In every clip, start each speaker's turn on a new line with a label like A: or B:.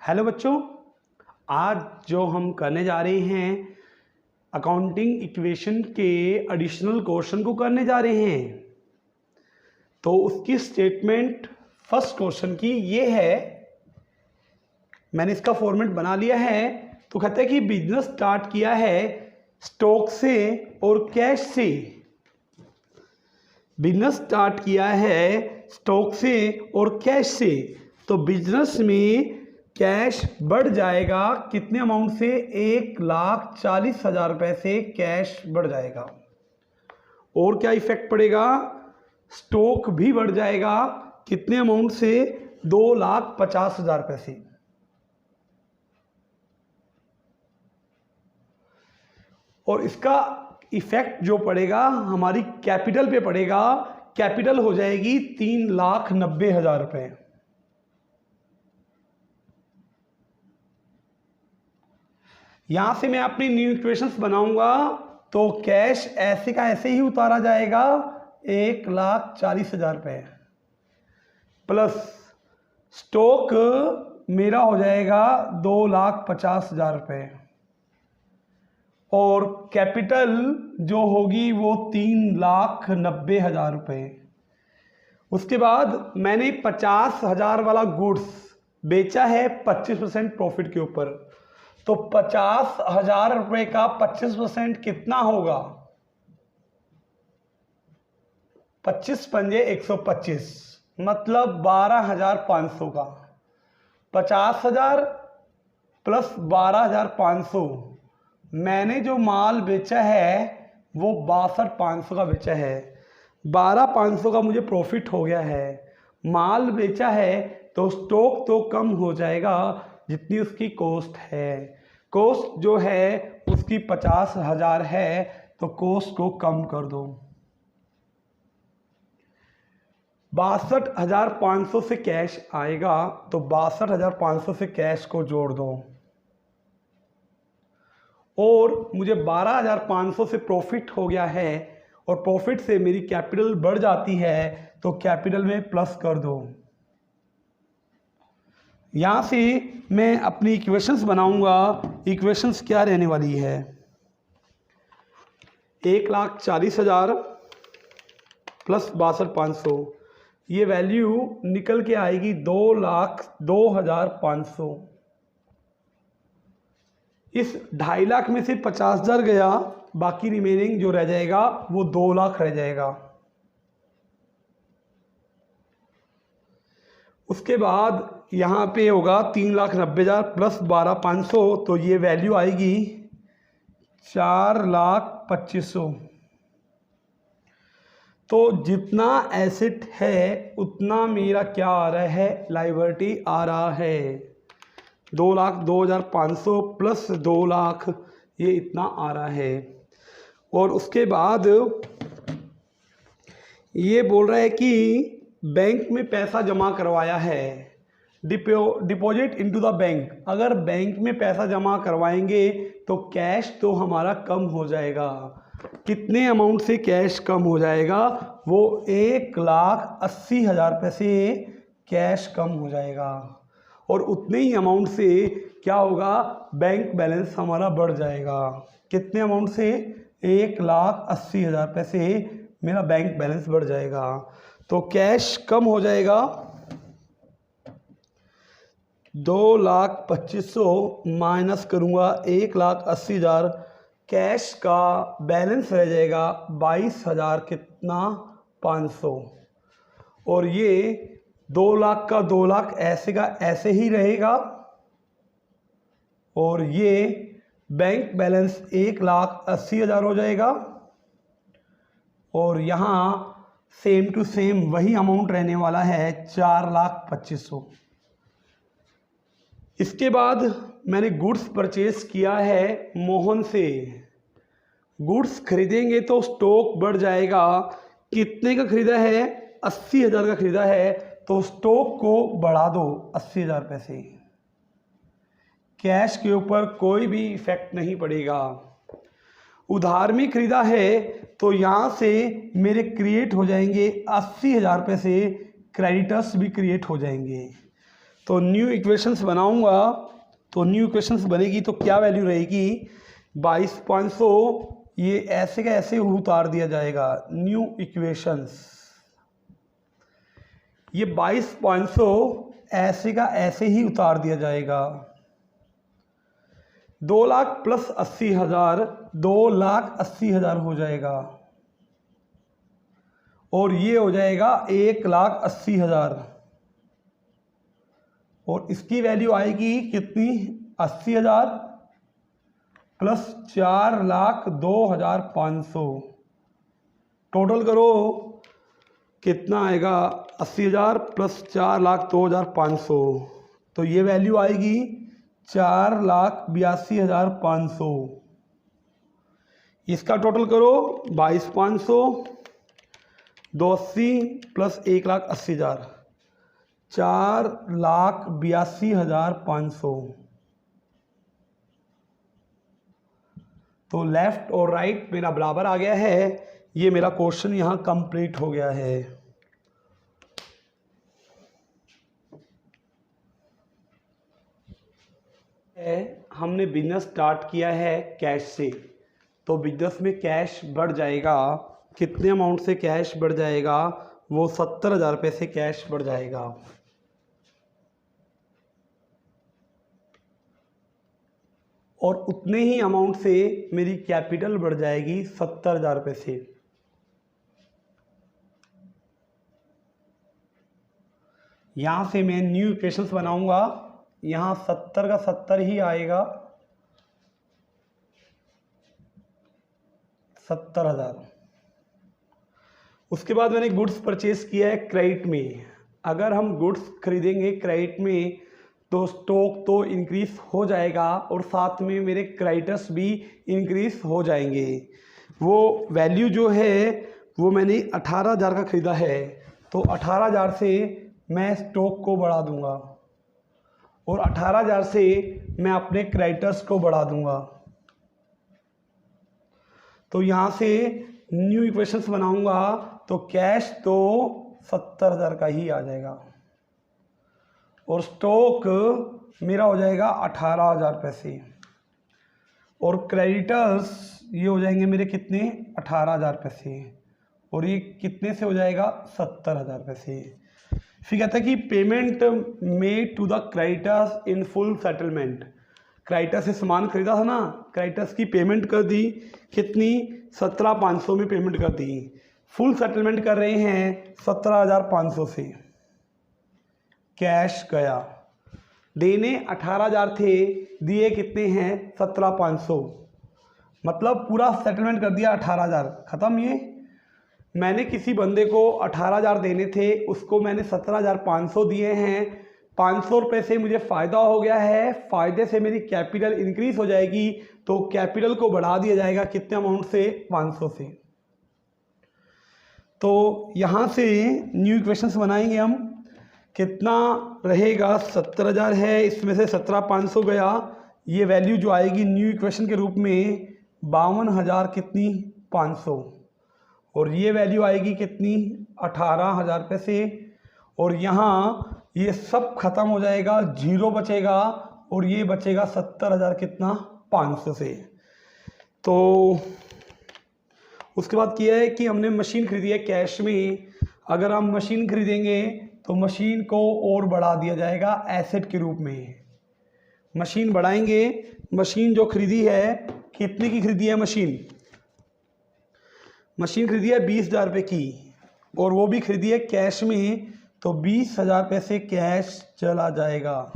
A: Hello बच्चों, आज जो हम करने जा रहे हैं अकाउंटिंग इक्वेशन के एडिशनल क्वेश्चन को करने जा रहे हैं। तो उसकी स्टेटमेंट फर्स्ट क्वेश्चन की ये है, मैंने इसका फॉर्मेट बना लिया है। तो कहते हैं कि बिजनेस स्टार्ट किया है स्टॉक से और कैश से। बिजनेस स्टार्ट किया है स्टॉक से और कैश से। तो बिजनेस में कैश बढ़ जाएगा कितने अमाउंट से? 1,40,000 रुपये से कैश बढ़ जाएगा। और क्या इफेक्ट पड़ेगा? स्टॉक भी बढ़ जाएगा कितने अमाउंट से? 2,50,000 रुपये से। और इसका इफेक्ट जो पड़ेगा हमारी कैपिटल पे पड़ेगा। कैपिटल हो जाएगी 3,90,000 रुपये। यहां से मैं अपनी न्यू इक्वेशंस बनाऊंगा। तो कैश ऐसे का ऐसे ही उतारा जाएगा 1,40,000 रुपये प्लस स्टॉक मेरा हो जाएगा 2,50,000 रुपये और कैपिटल जो होगी वो 3,90,000 रुपये। उसके बाद मैंने 50,000 वाला गुड्स बेचा है 25% प्रॉफिट के ऊपर। तो 50,000 रुपये का 25% कितना होगा? 25 पंजे 125 मतलब 12,500 का। 50,000 प्लस 12,500। मैंने जो माल बेचा है वो 62,500 का बेचा है। 12,500 का मुझे प्रॉफिट हो गया है। माल बेचा है तो स्टॉक तो कम हो जाएगा जितनी उसकी कॉस्ट है। कॉस्ट जो है उसकी 50,000 है तो कॉस्ट को कम कर दो। 62,500 से कैश आएगा तो 62,500 से कैश को जोड़ दो। और मुझे 12,500 से प्रॉफिट हो गया है और प्रॉफिट से मेरी कैपिटल बढ़ जाती है तो कैपिटल में प्लस कर दो। यहाँ से मैं अपनी इक्वेशंस बनाऊंगा। इक्वेशंस क्या रहने वाली है? 1,40,000 प्लस 62,500, ये वैल्यू निकल के आएगी 2,02,500। इस 2.5 लाख में से 50,000 गया, बाकी रिमेनिंग जो रह जाएगा वो 2 लाख रह जाएगा। उसके बाद यहाँ पे होगा 3,90,000 प्लस 12,500 तो ये वैल्यू आएगी 4,25,000। तो जितना एसेट है उतना मेरा क्या आ रहा है? लायबिलिटी आ रहा है। 2,02,500 प्लस 2 लाख, ये इतना आ रहा है। और उसके बाद ये बोल रहा है कि बैंक में पैसा जमा करवाया है, डिपॉजिट इनटू द बैंक। अगर बैंक में पैसा जमा करवाएंगे तो कैश तो हमारा कम हो जाएगा। कितने अमाउंट से कैश कम हो जाएगा? वो 1,80,000 रुपये से कैश कम हो जाएगा। और उतने ही अमाउंट से क्या होगा? बैंक बैलेंस हमारा बढ़ जाएगा। कितने अमाउंट से? 1,80,000 रुपये से मेरा बैंक बैलेंस बढ़ जाएगा। तो कैश कम हो जाएगा 2,25,000 माइनस करूँगा 1,80,000। कैश का बैलेंस रह जाएगा 22,000 कितना? 500। और ये 2 लाख का 2 लाख ऐसे का ऐसे ही रहेगा। और ये बैंक बैलेंस 1,80,000 हो जाएगा। और यहाँ सेम टू सेम वही अमाउंट रहने वाला है 4,25,000। इसके बाद मैंने गुड्स परचेस किया है मोहन से। गुड्स खरीदेंगे तो स्टॉक बढ़ जाएगा। कितने का खरीदा है? 80,000 का खरीदा है तो स्टॉक को बढ़ा दो 80,000 रुपये से। कैश के ऊपर कोई भी इफेक्ट नहीं पड़ेगा। उधार में खरीदा है तो यहाँ से मेरे क्रिएट हो जाएंगे 80,000 रुपये से क्रेडिटर्स भी क्रिएट हो जाएंगे। तो न्यू इक्वेशंस बनाऊंगा, तो न्यू इक्वेशंस बनेगी तो क्या वैल्यू रहेगी 22,500, ये ऐसे का ऐसे उतार दिया जाएगा। न्यू इक्वेशंस, ये 22,500 ऐसे का ऐसे ही उतार दिया जाएगा। 2 लाख प्लस 80,000, 2,80,000 हो जाएगा, और ये हो जाएगा 1,80,000, और इसकी वैल्यू आएगी कितनी 80,000 प्लस 4,02,500। टोटल करो कितना आएगा 80,000 प्लस 4,02,500, तो ये वैल्यू आएगी 4,82,500। इसका टोटल करो 22,500, 280 प्लस 1,80,000, 4,82,500। तो लेफ्ट और राइट मेरा बराबर आ गया है। ये मेरा क्वेश्चन यहाँ कंप्लीट हो गया है। हमने बिजनेस स्टार्ट किया है कैश से, तो बिजनेस में कैश बढ़ जाएगा। कितने अमाउंट से कैश बढ़ जाएगा, वो 70,000 रुपये से कैश बढ़ जाएगा। और उतने ही अमाउंट से मेरी कैपिटल बढ़ जाएगी 70,000 रुपये से। यहाँ से मैं न्यू इक्वेशंस बनाऊंगा, यहाँ 70 का 70 ही आएगा, 70,000। उसके बाद मैंने गुड्स परचेज किया है क्रेडिट में। अगर हम गुड्स खरीदेंगे क्रेडिट में तो स्टॉक तो इंक्रीज हो जाएगा और साथ में मेरे क्रेडिटर्स भी इंक्रीज हो जाएंगे। वो वैल्यू जो है वो मैंने 18,000 का ख़रीदा है, तो 18,000 से मैं स्टॉक को बढ़ा दूंगा और 18,000 से मैं अपने क्रेडिटर्स को बढ़ा दूंगा। तो यहाँ से न्यू इक्वेशंस बनाऊंगा तो कैश तो 70,000 का ही आ जाएगा और स्टॉक मेरा हो जाएगा 18,000 रुपये से, और क्रेडिटर्स ये हो जाएंगे मेरे कितने 18,000 रुपये से, और ये कितने से हो जाएगा 70,000 रुपये से। फिर कहता है कि payment made to the creditors in full settlement. Creditor से सामान खरीदा था ना, क्रेडिटर्स की पेमेंट कर दी, कितनी 17,500 में पेमेंट कर दी। फुल सेटलमेंट कर रहे हैं 17,500 से। कैश गया, देने 18,000 थे, दिए कितने हैं 17,500, मतलब पूरा सेटलमेंट कर दिया 18,000, ख़त्म। ये मैंने किसी बंदे को 18,000 देने थे, उसको मैंने 17,500 दिए हैं। 500 रुपये से मुझे फ़ायदा हो गया है, फ़ायदे से मेरी कैपिटल इंक्रीज हो जाएगी, तो कैपिटल को बढ़ा दिया जाएगा कितने अमाउंट से 500 से। तो यहाँ से न्यू इक्वेशंस बनाएंगे हम। कितना रहेगा 70,000 है, इसमें से 17,500 गया, ये वैल्यू जो आएगी न्यू इक्वेशन के रूप में 52,000 कितनी 500, और ये वैल्यू आएगी कितनी 18,000 रुपये से। और यहाँ ये सब खत्म हो जाएगा, जीरो बचेगा, और ये बचेगा 70,000 कितना 500 से। तो उसके बाद किया है कि हमने मशीन खरीदी है कैश में। अगर हम मशीन खरीदेंगे तो मशीन को और बढ़ा दिया जाएगा एसेट के रूप में। मशीन बढ़ाएंगे, मशीन जो खरीदी है कितने की खरीदी है मशीन खरीदी है 20,000 रुपये की, और वो भी खरीदी है कैश में, तो 20,000 रुपये से कैश चला जाएगा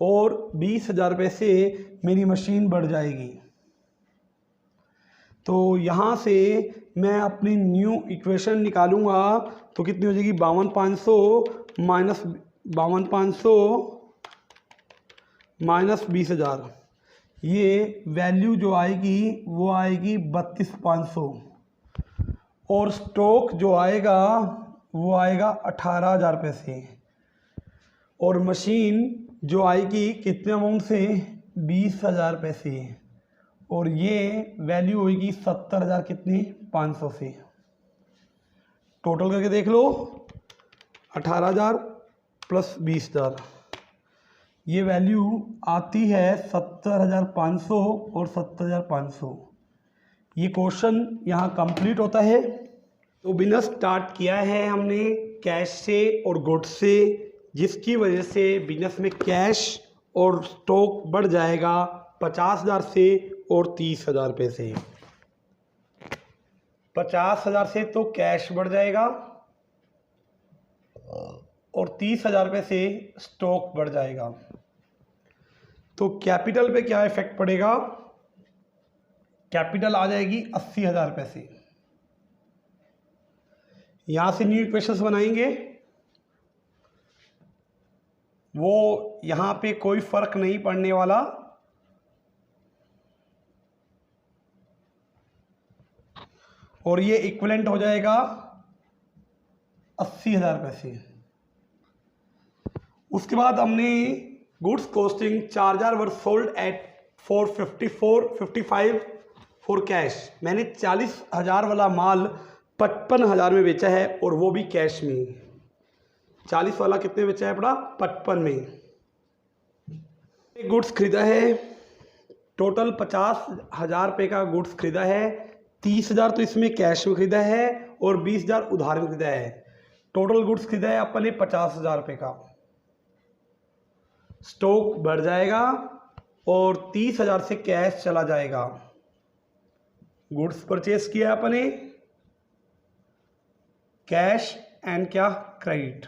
A: और 20,000 रुपये से मेरी मशीन बढ़ जाएगी। तो यहाँ से मैं अपनी न्यू इक्वेशन निकालूंगा, तो कितनी हो जाएगी 52,500 माइनस 52,500 माइनस 20,000, ये वैल्यू जो आएगी वो आएगी 32,500, और स्टॉक जो आएगा वो आएगा 18,000 रुपये से, और मशीन जो आएगी कितने अमाउंट से 20,000 रुपये से, और ये वैल्यू होगी 70,000 कितनी 500 से। टोटल करके देख लो 18,000 प्लस 20,000। ये वैल्यू आती है 70,500 और 70,500। ये क्वेश्चन यहाँ कंप्लीट होता है। तो बिजनेस स्टार्ट किया है हमने कैश से और गुड्स से, जिसकी वजह से बिजनेस में कैश और स्टॉक बढ़ जाएगा 50,000 से और 30,000 रुपये से। 50,000 से तो कैश बढ़ जाएगा और 30,000 रुपये से स्टॉक बढ़ जाएगा। तो कैपिटल पे क्या इफेक्ट पड़ेगा? कैपिटल आ जाएगी 80,000 रुपये से। यहाँ से न्यू इक्वेशंस बनाएंगे, वो यहाँ पे कोई फर्क नहीं पड़ने वाला। और ये इक्विवेलेंट हो जाएगा 80,000 रुपये से। उसके बाद हमने goods costing 4,000 were sold at 454.55 for cash. मैंने 40,000 वाला माल 55,000 में बेचा है और वो भी कैश में। 40 वाला कितने बेचा है अपना? 55 में। गुड्स खरीदा है, टोटल 50,000 रुपये का गुड्स खरीदा है। 30,000 तो इसमें कैश में खरीदा है और 20,000 उधार में खरीदा है। टोटल गुड्स खरीदा है अपन ने 50,000 रुपये का। स्टॉक बढ़ जाएगा और 30,000 से कैश चला जाएगा। गुड्स परचेस किया अपन ने, कैश एंड क्या? क्रेडिट।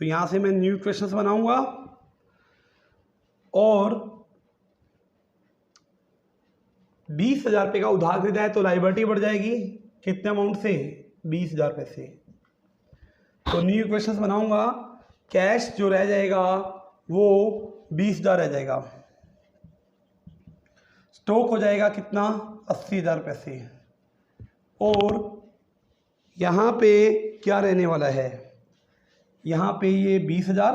A: तो यहां से मैं न्यू इक्वेशंस बनाऊंगा और 20,000 रुपये का उधार खरीदा है तो लायबिलिटी बढ़ जाएगी कितने अमाउंट से? 20,000 रुपये से। तो न्यू इक्वेशंस बनाऊंगा, कैश जो रह जाएगा वो 20,000 रह जाएगा। स्टॉक हो जाएगा कितना? 80,000 रुपये से। और यहाँ पे क्या रहने वाला है? यहाँ पे ये 20,000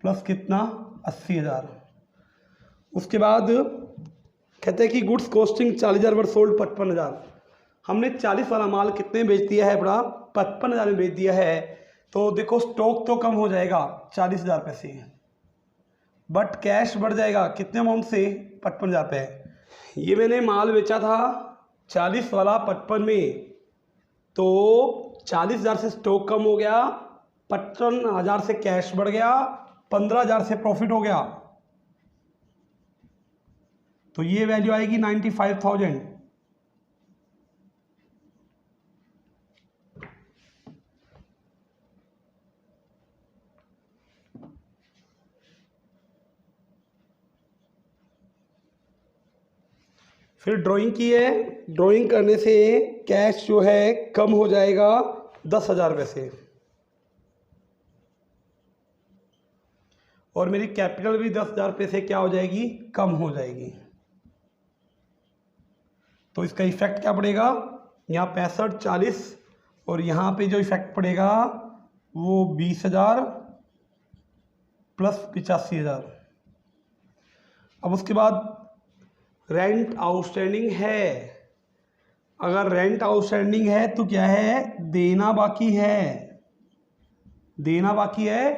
A: प्लस कितना? 80,000। उसके बाद कहते हैं कि गुड्स कॉस्टिंग 40,000 वर सोल्ड 55,000। हमने 40 वाला माल कितने बेच दिया है बड़ा? 55,000 में बेच दिया है। तो देखो स्टॉक तो कम हो जाएगा 40,000 रुपये से, बट कैश बढ़ जाएगा कितने अमाउंट से? 55,000 रुपये। ये मैंने माल बेचा था 40 वाला 55 में, तो 40,000 से स्टॉक कम हो गया, 55,000 से कैश बढ़ गया, 15,000 से प्रॉफिट हो गया। तो ये वैल्यू आएगी 95,000। फिर ड्राइंग की है, ड्राइंग करने से कैश जो है कम हो जाएगा 10,000 रुपये से और मेरी कैपिटल भी 10,000 रुपये से क्या हो जाएगी? कम हो जाएगी। तो इसका इफेक्ट क्या पड़ेगा? यहाँ 65, 40 और यहाँ पे जो इफेक्ट पड़ेगा वो 20,000 प्लस 85,000। अब उसके बाद रेंट आउटस्टैंडिंग है। अगर रेंट आउटस्टैंडिंग है तो क्या है? देना बाकी है। देना बाकी है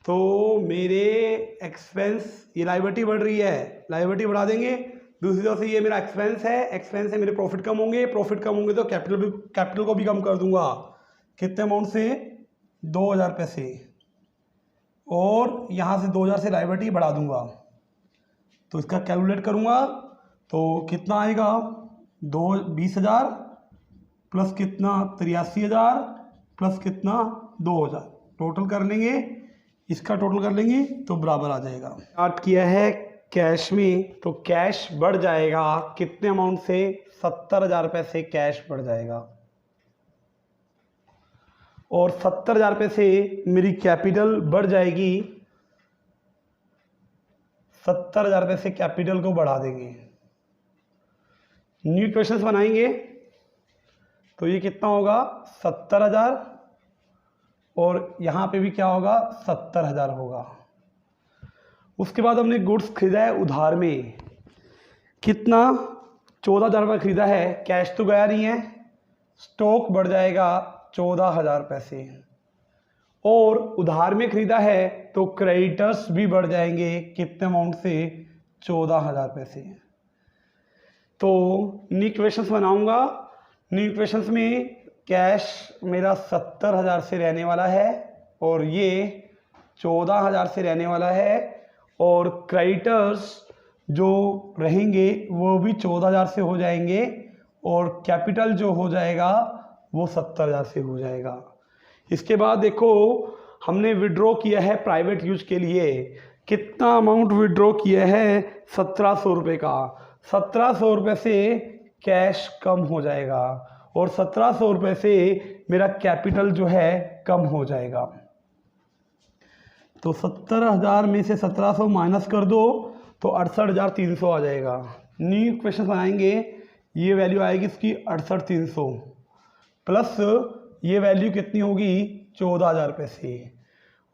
A: तो मेरे एक्सपेंस, ये लायबिलिटी बढ़ रही है, लायबिलिटी बढ़ा देंगे। दूसरी तरफ से ये मेरा एक्सपेंस है, एक्सपेंस है, मेरे प्रॉफिट कम होंगे, प्रॉफिट कम होंगे तो कैपिटल को भी कम कर दूंगा। कितने अमाउंट से? 2,000 रुपये से। और यहाँ से 2,000 से लायबिलिटी बढ़ा दूंगा। तो इसका कैलकुलेट करूंगा तो कितना आएगा? 20,000 प्लस कितना? 83,000 प्लस कितना? 2,000। टोटल कर लेंगे, इसका टोटल कर लेंगे तो बराबर आ जाएगा। स्टार्ट किया है कैश में, तो कैश बढ़ जाएगा कितने अमाउंट से? 70,000 रुपये से कैश बढ़ जाएगा। और 70,000 रुपये से मेरी कैपिटल बढ़ जाएगी, 70,000 रुपये से कैपिटल को बढ़ा देंगे। न्यू इक्वेशंस बनाएंगे तो ये कितना होगा? 70,000 और यहाँ पे भी क्या होगा? 70,000 होगा। उसके बाद हमने गुड्स खरीदा है उधार में, कितना? 14,000 रुपये खरीदा है, कैश तो गया नहीं है, स्टॉक बढ़ जाएगा 14,000 रुपये से। और उधार में खरीदा है तो क्रेडिटर्स भी बढ़ जाएंगे कितने अमाउंट से, 14,000 रुपये से। तो न्यू इक्वेशंस बनाऊंगा। न्यू इक्वेशंस में कैश मेरा 70,000 से रहने वाला है और ये 14,000 से रहने वाला है, और क्रेडिटर्स जो रहेंगे वो भी 14,000 से हो जाएंगे, और कैपिटल जो हो जाएगा वो 70,000 से हो जाएगा। इसके बाद देखो हमने विड्रॉ किया है प्राइवेट यूज के लिए। कितना अमाउंट विड्रॉ किया है, 1700 रुपये का। 1700 रुपये से कैश कम हो जाएगा और 1700 रुपये से मेरा कैपिटल जो है कम हो जाएगा। तो 70,000 में से 1700 माइनस कर दो तो 68,300 आ जाएगा। न्यू इक्वेशन बनाएंगे, ये वैल्यू आएगी इसकी 68,300 प्लस ये वैल्यू कितनी होगी 14,000 रुपये से,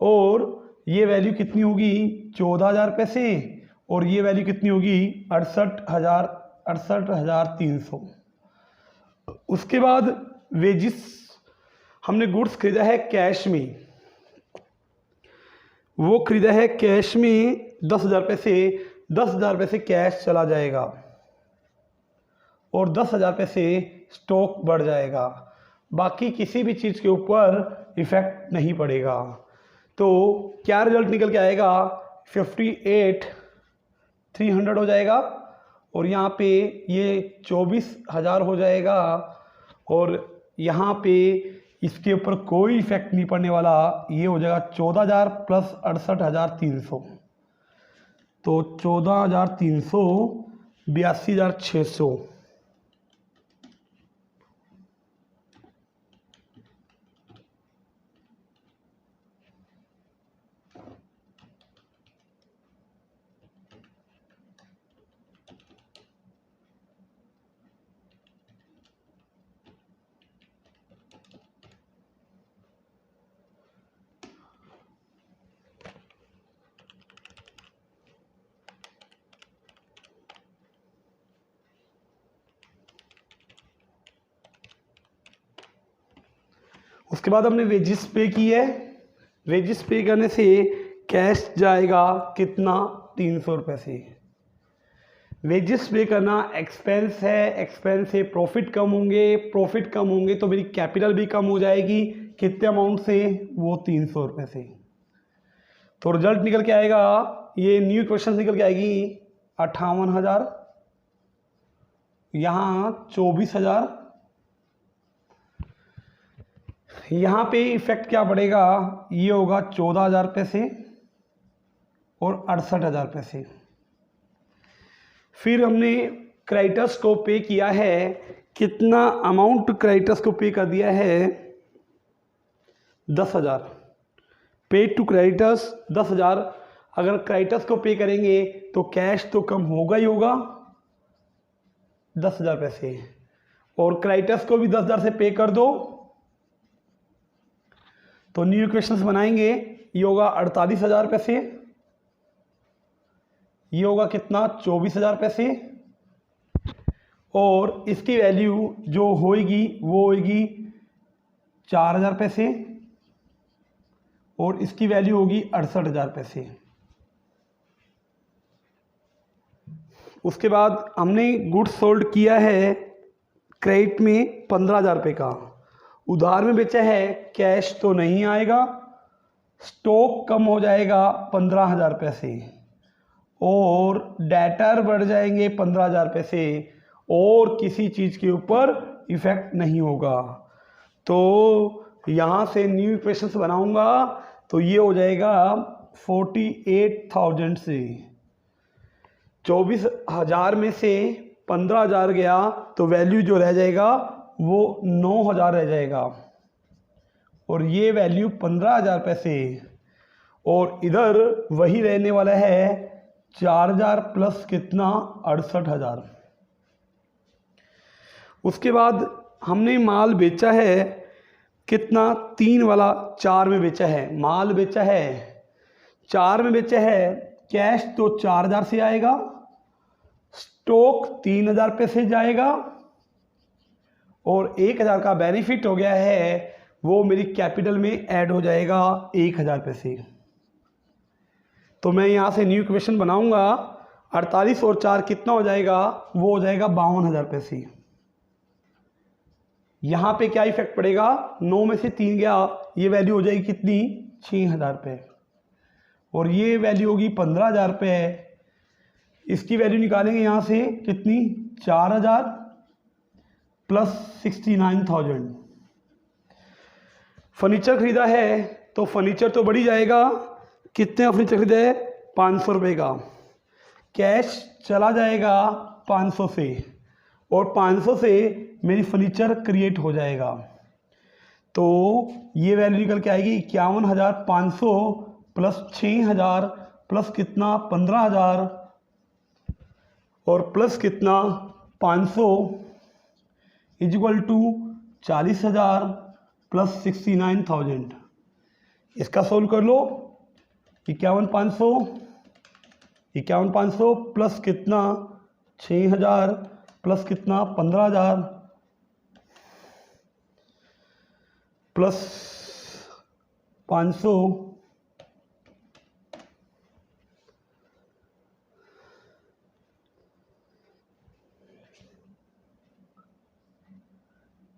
A: और ये वैल्यू कितनी होगी 14,000 रुपये से, और ये वैल्यू कितनी होगी 68,300। उसके बाद वेजिस हमने गुड्स खरीदा है कैश में, वो खरीदा है कैश में 10,000 रुपये से। 10,000 रुपये से कैश चला जाएगा और 10,000 रुपये से स्टॉक बढ़ जाएगा। बाकी किसी भी चीज़ के ऊपर इफेक्ट नहीं पड़ेगा। तो क्या रिजल्ट निकल के आएगा, 58,300 हो जाएगा, और यहाँ पे ये 24,000 हो जाएगा, और यहाँ पे इसके ऊपर कोई इफेक्ट नहीं पड़ने वाला, ये हो जाएगा 14,000 प्लस 68,300। तो 14,300 82,600। उसके बाद हमने वेजिस पे की है। वेजिस पे करने से कैश जाएगा कितना, 300 रुपये से। वेजिस पे करना एक्सपेंस है, एक्सपेंस से प्रॉफिट कम होंगे, प्रॉफिट कम होंगे तो मेरी कैपिटल भी कम हो जाएगी। कितने अमाउंट से, वो 300 रुपये से। तो रिजल्ट निकल के आएगा, ये न्यू क्वेश्चन निकल के आएगी 58,000, यहाँ 24,000, यहाँ पे इफेक्ट क्या पड़ेगा, ये होगा 14,000 रुपये से और 68,000 रुपये से। फिर हमने क्रेडिटर्स को पे किया है, कितना अमाउंट क्रेडिटर्स को पे कर दिया है, 10,000। पे टू क्रेडिटर्स 10,000। अगर क्रेडिटर्स को पे करेंगे तो कैश तो कम होगा ही होगा 10,000 रुपये से, और क्रेडिटर्स को भी 10,000 से पे कर दो। तो न्यू इक्वेशंस बनाएंगे, ये होगा 48,000 रुपये से, ये होगा कितना 24,000 रुपये से, और इसकी वैल्यू जो होएगी वो होएगी 4,000 रुपये से, और इसकी वैल्यू होगी 68,000 रुपये से। उसके बाद हमने गुड्स सोल्ड किया है क्रेडिट में 15,000 रुपये का, उधार में बेचा है, कैश तो नहीं आएगा, स्टॉक कम हो जाएगा 15,000 रुपये से, और डेटर बढ़ जाएंगे 15,000 रुपये से, और किसी चीज़ के ऊपर इफेक्ट नहीं होगा। तो यहाँ से न्यू इक्वेशंस बनाऊंगा तो ये हो जाएगा 48,000 से। 24,000 में से 15,000 गया तो वैल्यू जो रह जाएगा वो 9,000 रह जाएगा, और ये वैल्यू 15,000 रुपये से, और इधर वही रहने वाला है 4,000 प्लस कितना 68,000। उसके बाद हमने माल बेचा है कितना, 3 वाला 4 में बेचा है, माल बेचा है 4 में बेचा है, कैश तो 4,000 से आएगा, स्टॉक 3,000 रुपये से जाएगा, और 1,000 का बेनिफिट हो गया है वो मेरी कैपिटल में ऐड हो जाएगा 1000 पैसे। तो मैं यहाँ से न्यू इक्वेशन बनाऊंगा, 48 और 4 कितना हो जाएगा, वो हो जाएगा 52,000 पैसे। यहाँ पे क्या इफेक्ट पड़ेगा, 9 में से 3 गया, ये वैल्यू हो जाएगी कितनी, 6,000 रुपये, और ये वैल्यू होगी 15,000 रुपये। इसकी वैल्यू निकालेंगे यहाँ से कितनी, 4,000 प्लस 69,000। फर्नीचर खरीदा है तो फर्नीचर तो बढ़ ही जाएगा, कितने का फर्नीचर खरीदा है, 500 रुपये का। कैश चला जाएगा 500 से, और 500 से मेरी फर्नीचर क्रिएट हो जाएगा। तो ये वैल्यू निकल के आएगी 51,500 प्लस 6,000 प्लस कितना, 15,000, और प्लस कितना 500 इज इक्वल टू 40,000 प्लस 69,000। इसका सोल्व कर लो, 51,500 प्लस कितना 6,000 प्लस कितना 15,000 प्लस 500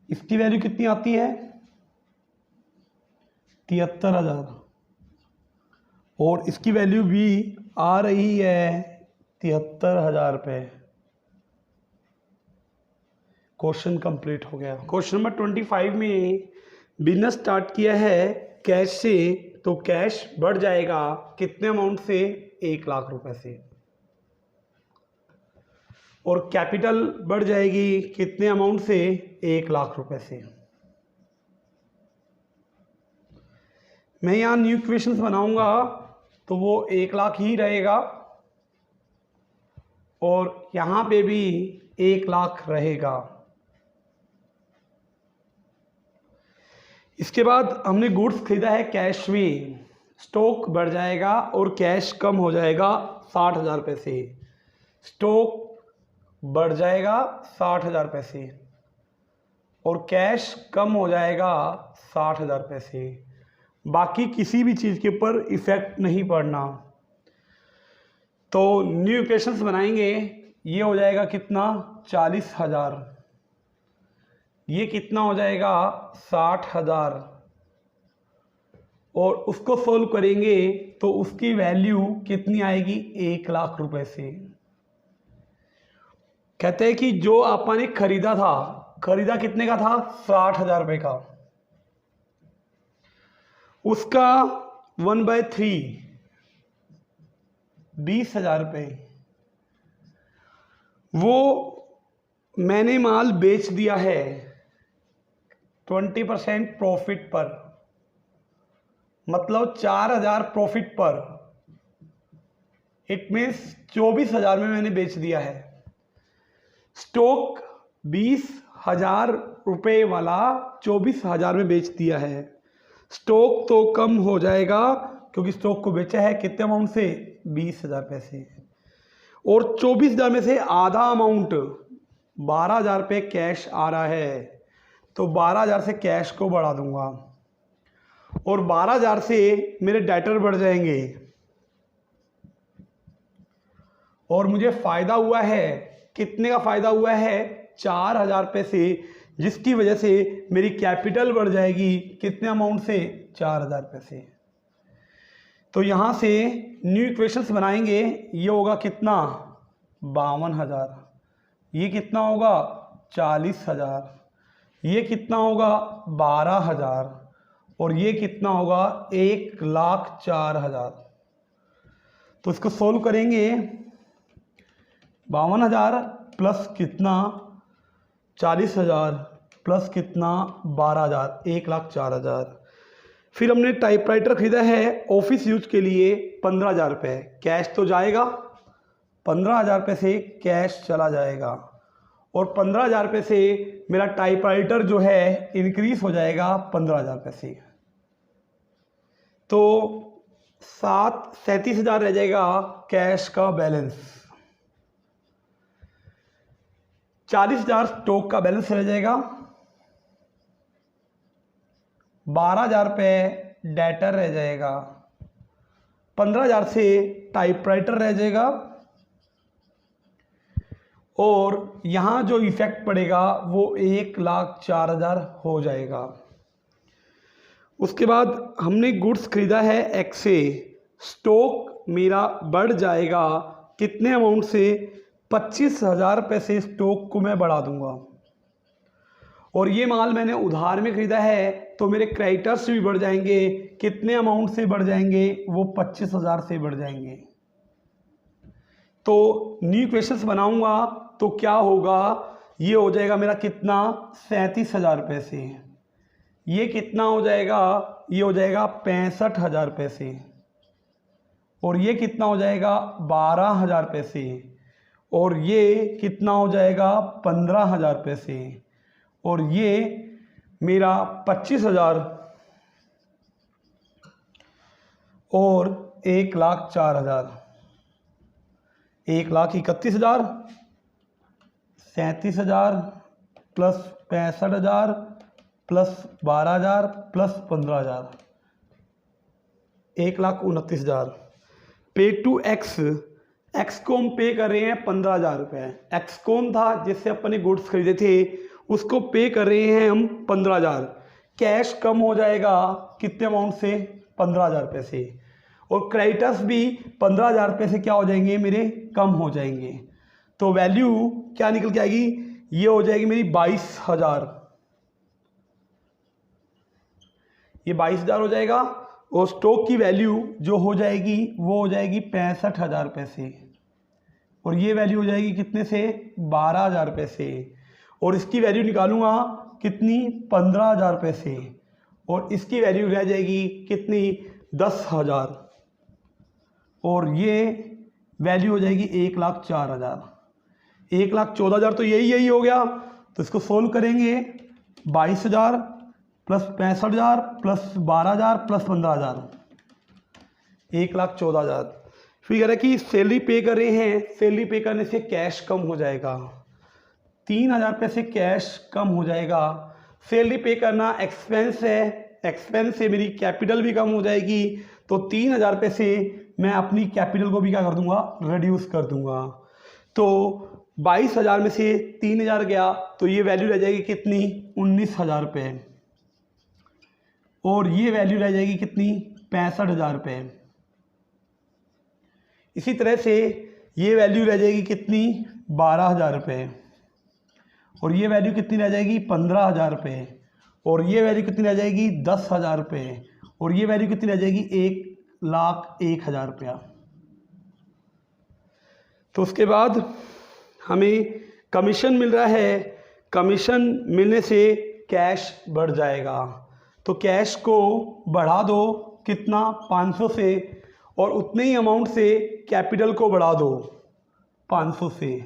A: इसकी वैल्यू कितनी आती है, 73,000, और इसकी वैल्यू भी आ रही है 73,000 रुपये। क्वेश्चन कंप्लीट हो गया। क्वेश्चन नंबर 25 में बिजनेस स्टार्ट किया है कैश से, तो कैश बढ़ जाएगा कितने अमाउंट से, 1,00,000 रुपए से, और कैपिटल बढ़ जाएगी कितने अमाउंट से, 1,00,000 रुपए से। मैं यहाँ न्यू इक्वेशंस बनाऊंगा तो वो 1,00,000 ही रहेगा, और यहाँ पे भी 1,00,000 रहेगा। इसके बाद हमने गुड्स खरीदा है कैश में, स्टॉक बढ़ जाएगा और कैश कम हो जाएगा 60,000 रुपये से। स्टॉक बढ़ जाएगा 60,000 रुपये से, और कैश कम हो जाएगा 60,000 रुपये से। बाकी किसी भी चीज़ के ऊपर इफेक्ट नहीं पड़ना। तो न्यू इक्वेशंस बनाएंगे, ये हो जाएगा कितना, 40,000, ये कितना हो जाएगा 60,000, और उसको सोल्व करेंगे तो उसकी वैल्यू कितनी आएगी, 1,00,000 रुपए से। कहते हैं कि जो आपने खरीदा था, खरीदा कितने का था, 60,000 रुपये का, उसका 1/3 20,000 रुपये, वो मैंने माल बेच दिया है 20% प्रॉफिट पर, मतलब 4,000 प्रॉफिट पर, इट मीन्स 24,000 में मैंने बेच दिया है। स्टॉक 20,000 रुपये वाला 24,000 में बेच दिया है। स्टॉक तो कम हो जाएगा क्योंकि स्टॉक को बेचा है कितने अमाउंट से, 20,000 पैसे, और 24,000 में से आधा अमाउंट 12,000 रुपये कैश आ रहा है, तो 12,000 से कैश को बढ़ा दूंगा, और 12,000 से मेरे डेटर बढ़ जाएंगे, और मुझे फ़ायदा हुआ है, कितने का फ़ायदा हुआ है, 4,000 रुपये से, जिसकी वजह से मेरी कैपिटल बढ़ जाएगी कितने अमाउंट से, 4,000 रुपये से। तो यहाँ से न्यू इक्वेशंस बनाएंगे, ये होगा कितना, 52,000, ये कितना होगा 40,000, ये कितना होगा 12,000, और ये कितना होगा 1,04,000। तो इसको सोल्व करेंगे, 52,000 प्लस कितना 40,000 प्लस कितना 12,000, 1,04,000। फिर हमने टाइपराइटर खरीदा है ऑफिस यूज के लिए 15,000 रुपये, कैश तो जाएगा, 15,000 रुपये से कैश चला जाएगा, और 15,000 रुपये से मेरा टाइपराइटर जो है इंक्रीज हो जाएगा 15,000 रुपये से। तो 37,000 रह जाएगा कैश का बैलेंस, 40,000 स्टॉक का बैलेंस रह जाएगा, 12,000 रुपये डेटर रह जाएगा, 15,000 से टाइपराइटर रह जाएगा, और यहाँ जो इफेक्ट पड़ेगा वो 1,04,000 हो जाएगा। उसके बाद हमने गुड्स खरीदा है एक्स से, स्टॉक मेरा बढ़ जाएगा कितने अमाउंट से, 25,000 रुपये से स्टॉक को मैं बढ़ा दूंगा। और ये माल मैंने उधार में ख़रीदा है तो मेरे क्रेडिटर्स भी बढ़ जाएंगे, कितने अमाउंट से बढ़ जाएंगे, वो 25,000 से बढ़ जाएंगे। तो न्यू इक्वेशंस बनाऊंगा तो क्या होगा, ये हो जाएगा मेरा कितना, 37,000 रुपये से। ये कितना हो जाएगा, ये हो जाएगा 65,000 रुपये से। और ये कितना हो जाएगा, 12,000 रुपये से। और ये कितना हो जाएगा, 15,000 रुपये से। और ये मेरा 25,000 और 1,04,000, 1,31,000, 37,000 प्लस 65,000 प्लस 12,000 प्लस 15,000, 1,29,000। पे टू एक्स, एक्स को हम पे कर रहे हैं 15,000 रुपये। एक्स कौन था, जिससे अपने गुड्स खरीदे थे, उसको पे कर रहे हैं हम 15,000। कैश कम हो जाएगा कितने अमाउंट से, 15,000 रुपये से। और क्रेडिटर्स भी 15,000 रुपये से क्या हो जाएंगे, मेरे कम हो जाएंगे। तो वैल्यू क्या निकल के आएगी, ये हो जाएगी मेरी 22,000, ये 22,000 हो जाएगा। और स्टॉक की वैल्यू जो हो जाएगी वो हो जाएगी 65,000 रुपये से। और ये वैल्यू हो जाएगी कितने से, 12,000 रुपये से। और इसकी वैल्यू निकालूंगा कितनी, 15,000 रुपये से। और इसकी वैल्यू रह जाएगी कितनी, 10,000। और ये वैल्यू हो जाएगी 1,04,000, 1,14,000। तो यही हो गया। तो इसको सोल्व करेंगे, 22,000 प्लस 65,000 प्लस 12,000 प्लस 15,000, 1,14,000। फिर कह रहा है कि सैलरी पे कर रहे हैं, सैलरी पे करने से कैश कम हो जाएगा, 3,000 रुपये से कैश कम हो जाएगा। सैलरी पे करना एक्सपेंस है, एक्सपेंस से मेरी कैपिटल भी कम हो जाएगी। तो 3,000 रुपये से मैं अपनी कैपिटल को भी क्या कर दूंगा, रिड्यूस कर दूंगा। तो 22,000 में से 3,000 गया तो ये वैल्यू रह जाएगी कितनी, 19,000 रुपये। और ये वैल्यू रह जाएगी कितनी, 65,000 रुपये। इसी तरह से ये वैल्यू रह जाएगी कितनी, 12,000 रुपये। और ये वैल्यू कितनी रह जाएगी, 15,000 रुपये। और ये वैल्यू कितनी रह जाएगी, 10,000 रुपये। और ये वैल्यू कितनी रह जाएगी, 1,01,000 रुपया। तो उसके बाद हमें कमीशन मिल रहा है, कमीशन मिलने से कैश बढ़ जाएगा। तो कैश को बढ़ा दो कितना, 500 से। और उतने ही अमाउंट से कैपिटल को बढ़ा दो 500 से।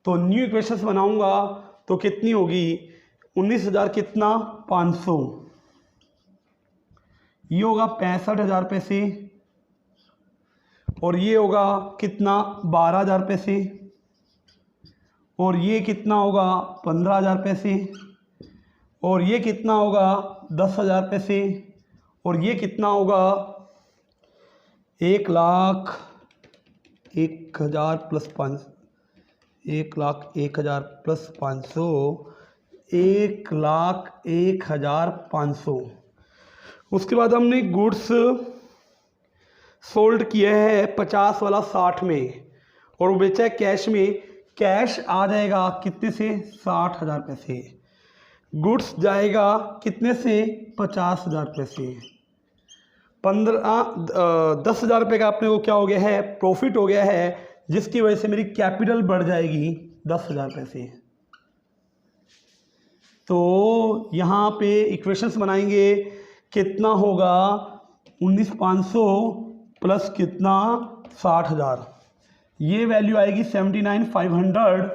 A: तो न्यू इक्वेशंस बनाऊंगा तो कितनी होगी, 19,000 कितना, 500। ये होगा 65,000 रुपये से। और ये होगा कितना, 12,000 रुपये से। और ये कितना होगा, 15,000 रुपये से। और ये कितना होगा, 10,000 रुपये से। और ये कितना होगा, 1,01,000 प्लस 5, 1,01,000 प्लस 500, 1,01,500। उसके बाद हमने गुड्स सोल्ड किया है 50 वाला 60 में, और वो बेचा है कैश में। कैश आ जाएगा कितने से, 60,000 रुपये से। गुड्स जाएगा कितने से, 50,000 रुपये से। 10,000 रुपये का अपने को क्या हो गया है, प्रॉफिट हो गया है, जिसकी वजह से मेरी कैपिटल बढ़ जाएगी 10,000 रुपये से। तो यहाँ पे इक्वेशंस बनाएंगे, कितना होगा, 19,500 प्लस कितना, 60,000। ये वैल्यू आएगी 79,500।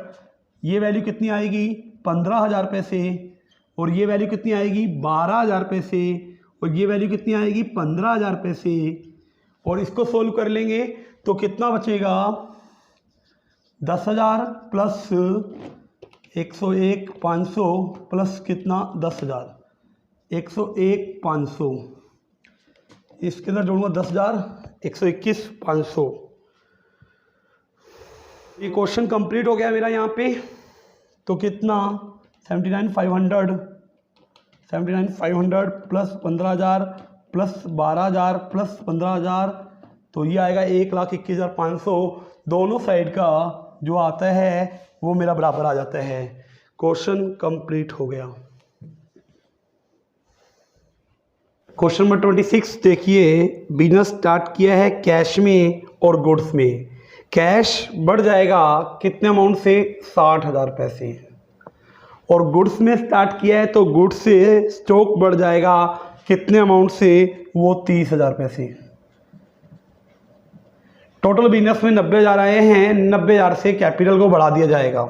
A: ये वैल्यू कितनी आएगी, 15,000 रुपये से। और ये वैल्यू कितनी आएगी, 12,000 रुपये से। और ये वैल्यू कितनी आएगी, 15,000 रुपये से। और इसको सोल्व कर लेंगे तो कितना बचेगा, 10,000 प्लस 101,500 प्लस कितना, 10,000। 101,500, इसके अंदर जोड़ूंगा 10,000, 121,500। ये क्वेश्चन कंप्लीट हो गया मेरा यहाँ पे। तो कितना 79,500 प्लस 15,000 प्लस 12,000 प्लस 15,000, तो ये आएगा 1,21,500। दोनों साइड का जो आता है वो मेरा बराबर आ जाता है। क्वेश्चन कंप्लीट हो गया। क्वेश्चन नंबर 26 देखिए, बिजनेस स्टार्ट किया है कैश में और गुड्स में। कैश बढ़ जाएगा कितने अमाउंट से, 60,000 रुपये से, और गुड्स में स्टार्ट किया है तो गुड्स से स्टॉक बढ़ जाएगा कितने अमाउंट से, वो 30,000 रुपये से। टोटल बिजनेस में 90,000 आए हैं, 90,000 से कैपिटल को बढ़ा दिया जाएगा।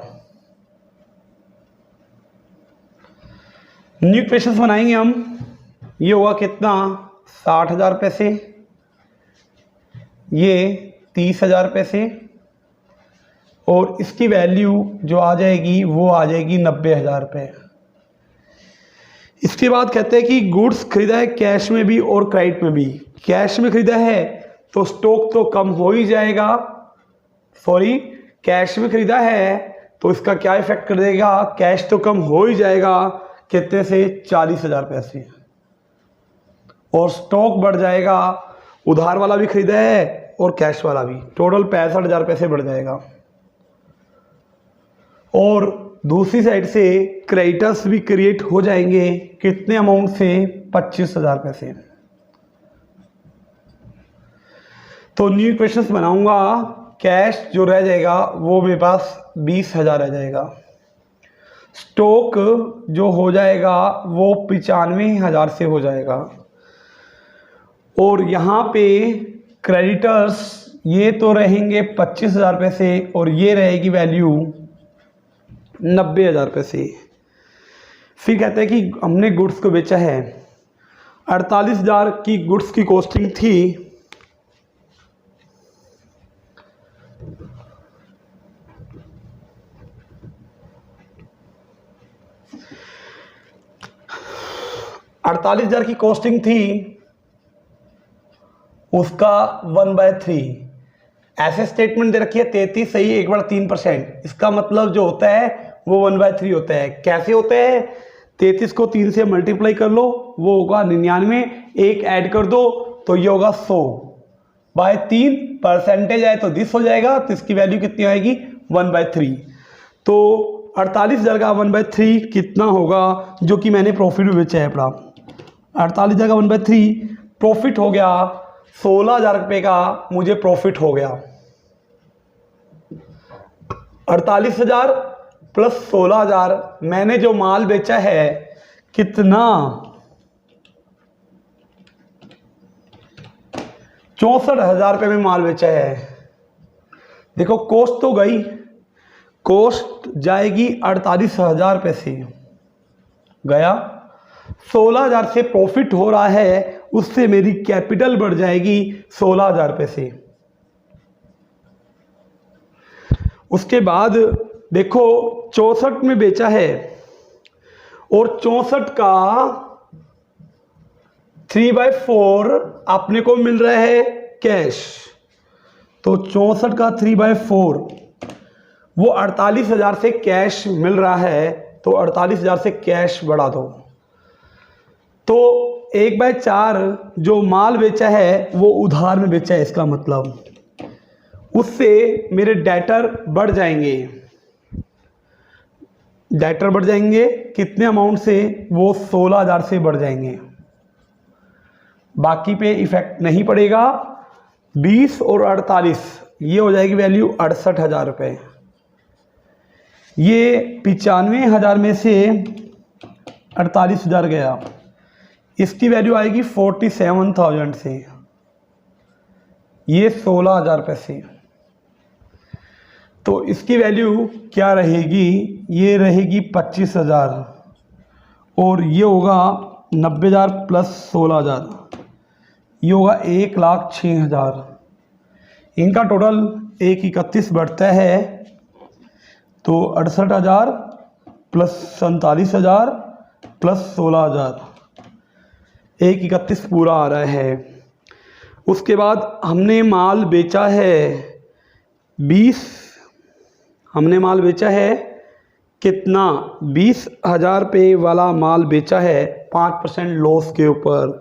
A: न्यू इक्वेशंस बनाएंगे हम। ये होगा कितना, 60,000 रुपये से, ये 30,000 रुपये से, और इसकी वैल्यू जो आ जाएगी वो आ जाएगी 90,000 रुपये। इसके बाद कहते हैं कि गुड्स खरीदा है कैश में भी और क्रेडिट में भी। कैश में खरीदा है तो स्टॉक तो कम हो ही जाएगा, कैश में खरीदा है तो इसका क्या इफेक्ट कर देगा, कैश तो कम हो ही जाएगा कितने से, 40,000 रुपये से, और स्टॉक बढ़ जाएगा, उधार वाला भी खरीदा है और कैश वाला भी, टोटल 65,000 रुपये से बढ़ जाएगा। और दूसरी साइड से क्रेडिटर्स भी क्रिएट हो जाएंगे कितने अमाउंट से, 25,000 रुपये से। तो न्यू इक्वेशंस बनाऊंगा। कैश जो रह जाएगा वो मेरे पास 20,000 रह जाएगा। स्टॉक जो हो जाएगा वो 95,000 से हो जाएगा, और यहाँ पे क्रेडिटर्स ये तो रहेंगे 25,000 रुपये से, और ये रहेगी वैल्यू 90,000 रुपये से। फिर कहते हैं कि हमने गुड्स को बेचा है, 48,000 की गुड्स की कॉस्टिंग थी, की कॉस्टिंग थी, उसका 1/3 ऐसे स्टेटमेंट दे रखी है, 33 सही 1/3%। इसका मतलब जो होता है वो 1/3 होता है। कैसे होता है, 33 को 3 से मल्टीप्लाई कर लो, वो होगा 99, एक ऐड कर दो तो ये होगा 100/3, परसेंटेज आए तो दिस हो जाएगा, तो इसकी वैल्यू कितनी आएगी, 1/3। तो 48,000 का 1/3 कितना होगा, जो कि मैंने प्रॉफिट में बेचा है अपना। 48,000 का 1/3 प्रॉफिट हो गया, 16,000 रुपये का मुझे प्रॉफिट हो गया। 48,000 प्लस 16,000, मैंने जो माल बेचा है कितना, 64,000 रुपये में माल बेचा है। देखो कॉस्ट तो गई, कॉस्ट जाएगी 48,000 रुपये से, गया 16,000 से प्रॉफिट हो रहा है, उससे मेरी कैपिटल बढ़ जाएगी 16,000 रुपये से। उसके बाद देखो 64 में बेचा है, और 64 का 3/4 अपने को मिल रहा है कैश, तो 64 का 3/4 वो 48,000 से कैश मिल रहा है, तो 48,000 से कैश बढ़ा दो, तो 1/4 जो माल बेचा है वो उधार में बेचा है। इसका मतलब उससे मेरे डेटर बढ़ जाएंगे, डेटर बढ़ जाएंगे कितने अमाउंट से, वो 16,000 से बढ़ जाएंगे, बाकी पे इफेक्ट नहीं पड़ेगा। 20 और 48 ये हो जाएगी वैल्यू 68,000 रुपये। ये 95,000 में से 48,000 गया, इसकी वैल्यू आएगी 47,000 से, ये 16,000 रुपये से, तो इसकी वैल्यू क्या रहेगी, ये रहेगी 25,000, और ये होगा 90,000 प्लस 16,000, ये होगा 1,06,000। इनका टोटल 131 बढ़ता है, तो 68,000 प्लस 47,000 प्लस 16,000, 131 पूरा आ रहा है। उसके बाद हमने माल बेचा है 20, हमने माल बेचा है कितना, 20,000 रुपये वाला माल बेचा है 5% लॉस के ऊपर।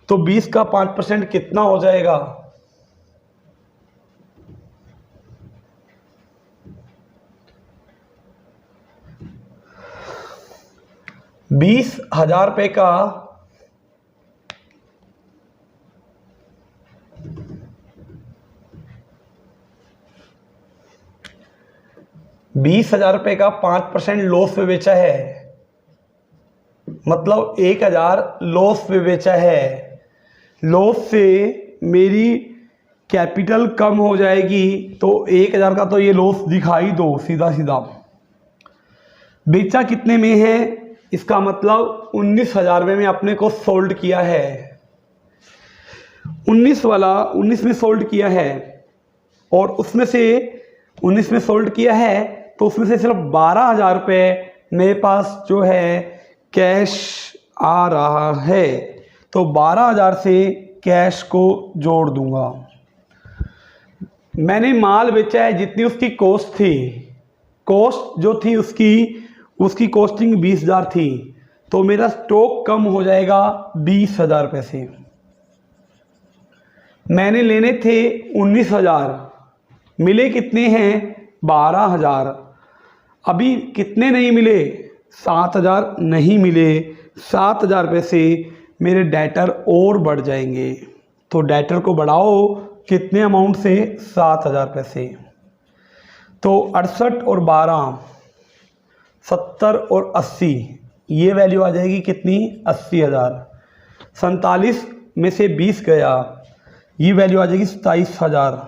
A: तो 20 का 5% कितना हो जाएगा, 20,000 रुपये का 20,000 रुपये का 5% लॉस पे बेचा है, मतलब 1,000 लॉस पे बेचा है। लॉस से मेरी कैपिटल कम हो जाएगी, तो 1,000 का तो ये लॉस दिखाई दो सीधा सीधा। बेचा कितने में है, इसका मतलब 19,000 में अपने को सोल्ड किया है। 19 में सोल्ड किया है, और उसमें से 19 में सोल्ड किया है तो उसमें से सिर्फ 12,000 रुपये मेरे पास जो है कैश आ रहा है। तो 12,000 से कैश को जोड़ दूंगा। मैंने माल बेचा है जितनी उसकी कॉस्ट थी, कॉस्ट जो थी उसकी कॉस्टिंग 20,000 थी, तो मेरा स्टॉक कम हो जाएगा 20,000 रुपये से। मैंने लेने थे 19,000, मिले कितने हैं 12,000। अभी कितने नहीं मिले, 7,000 नहीं मिले। 7,000 रुपये से मेरे डेटर और बढ़ जाएंगे। तो डेटर को बढ़ाओ कितने अमाउंट से, 7,000 रुपये से। तो 68 और 12, 70 और 80, ये वैल्यू आ जाएगी कितनी, 80,000। 47 में से 20 गया, ये वैल्यू आ जाएगी 27,000,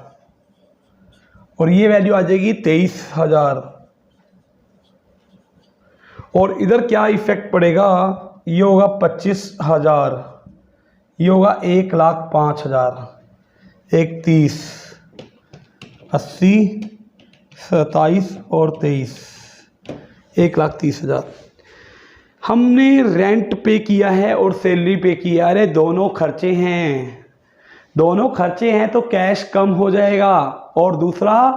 A: और ये वैल्यू आ जाएगी 23,000। और इधर क्या इफेक्ट पड़ेगा, ये होगा 25,000, ये होगा 1,05,000। 31, 80, 27 और 23, 1,30,000। हमने रेंट पे किया है और सैलरी पे किया है। अरे दोनों खर्चे हैं, दोनों खर्चे हैं तो कैश कम हो जाएगा, और दूसरा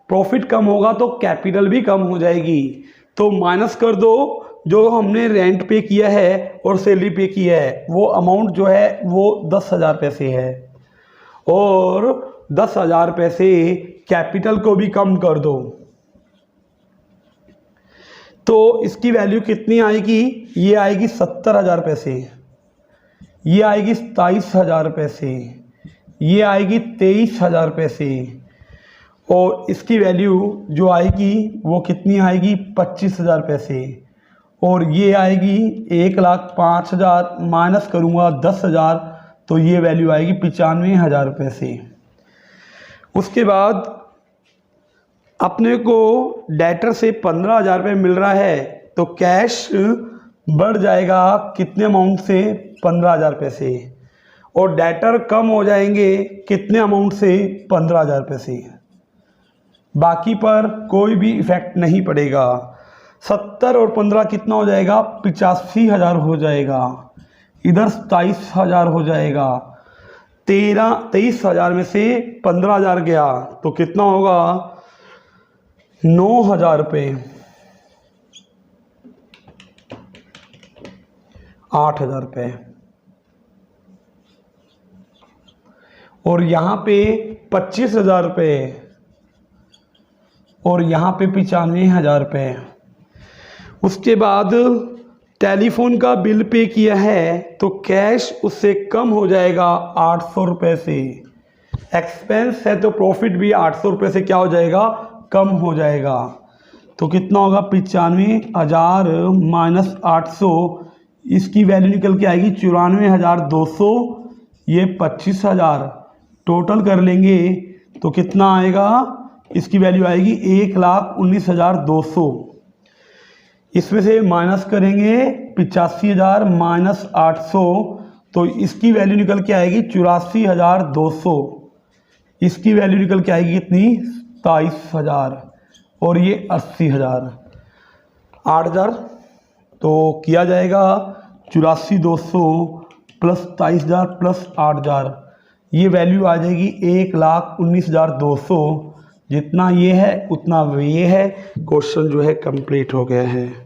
A: प्रॉफिट कम होगा तो कैपिटल भी कम हो जाएगी। तो माइनस कर दो, जो हमने रेंट पे किया है और सैलरी पे किया है वो अमाउंट जो है वो 10,000 रुपये से है, और 10,000 रुपये से कैपिटल को भी कम कर दो। तो इसकी वैल्यू कितनी आएगी, ये आएगी 70,000 रुपये से, ये आएगी 27,000 रुपये से, ये आएगी 23,000 रुपये से, और इसकी वैल्यू जो आएगी वो कितनी आएगी, 25,000 रुपये से, और ये आएगी 1,05,000। माइनस करूँगा 10,000, तो ये वैल्यू आएगी 95,000 रुपये से। उसके बाद अपने को डेटर से 15,000 रुपये मिल रहा है, तो कैश बढ़ जाएगा कितने अमाउंट से, 15,000 रुपये से, और डेटर कम हो जाएंगे कितने अमाउंट से, 15,000 रुपये से। बाकी पर कोई भी इफेक्ट नहीं पड़ेगा। 70 और 15 कितना हो जाएगा, 85,000 हो जाएगा। इधर 27,000 हो जाएगा। 23,000 में से 15,000 गया तो कितना होगा, 9,000 रुपये, 8,000 रुपये, और यहाँ पे 25,000 रुपये, और यहाँ पे 95,000 रुपये। उसके बाद टेलीफोन का बिल पे किया है, तो कैश उससे कम हो जाएगा 800 रुपये से। एक्सपेंस है तो प्रॉफिट भी 800 रुपये से क्या हो जाएगा, कम हो जाएगा। तो कितना होगा, 95,000 माइनस 800, इसकी वैल्यू निकल के आएगी 94,200, ये 25,000। टोटल कर लेंगे तो कितना आएगा, इसकी वैल्यू आएगी 1,19,200। इसमें से माइनस करेंगे 85,000 माइनस 800, तो इसकी वैल्यू निकल के आएगी 84,200। इसकी वैल्यू निकल के आएगी कितनी, 27,000, और ये 80,000, 8,000 तो किया जाएगा 84,200 प्लस 27,000 प्लस 8,000, ये वैल्यू आ जाएगी 1,19,200। जितना ये है उतना ये है। क्वेश्चन जो है कंप्लीट हो गया है।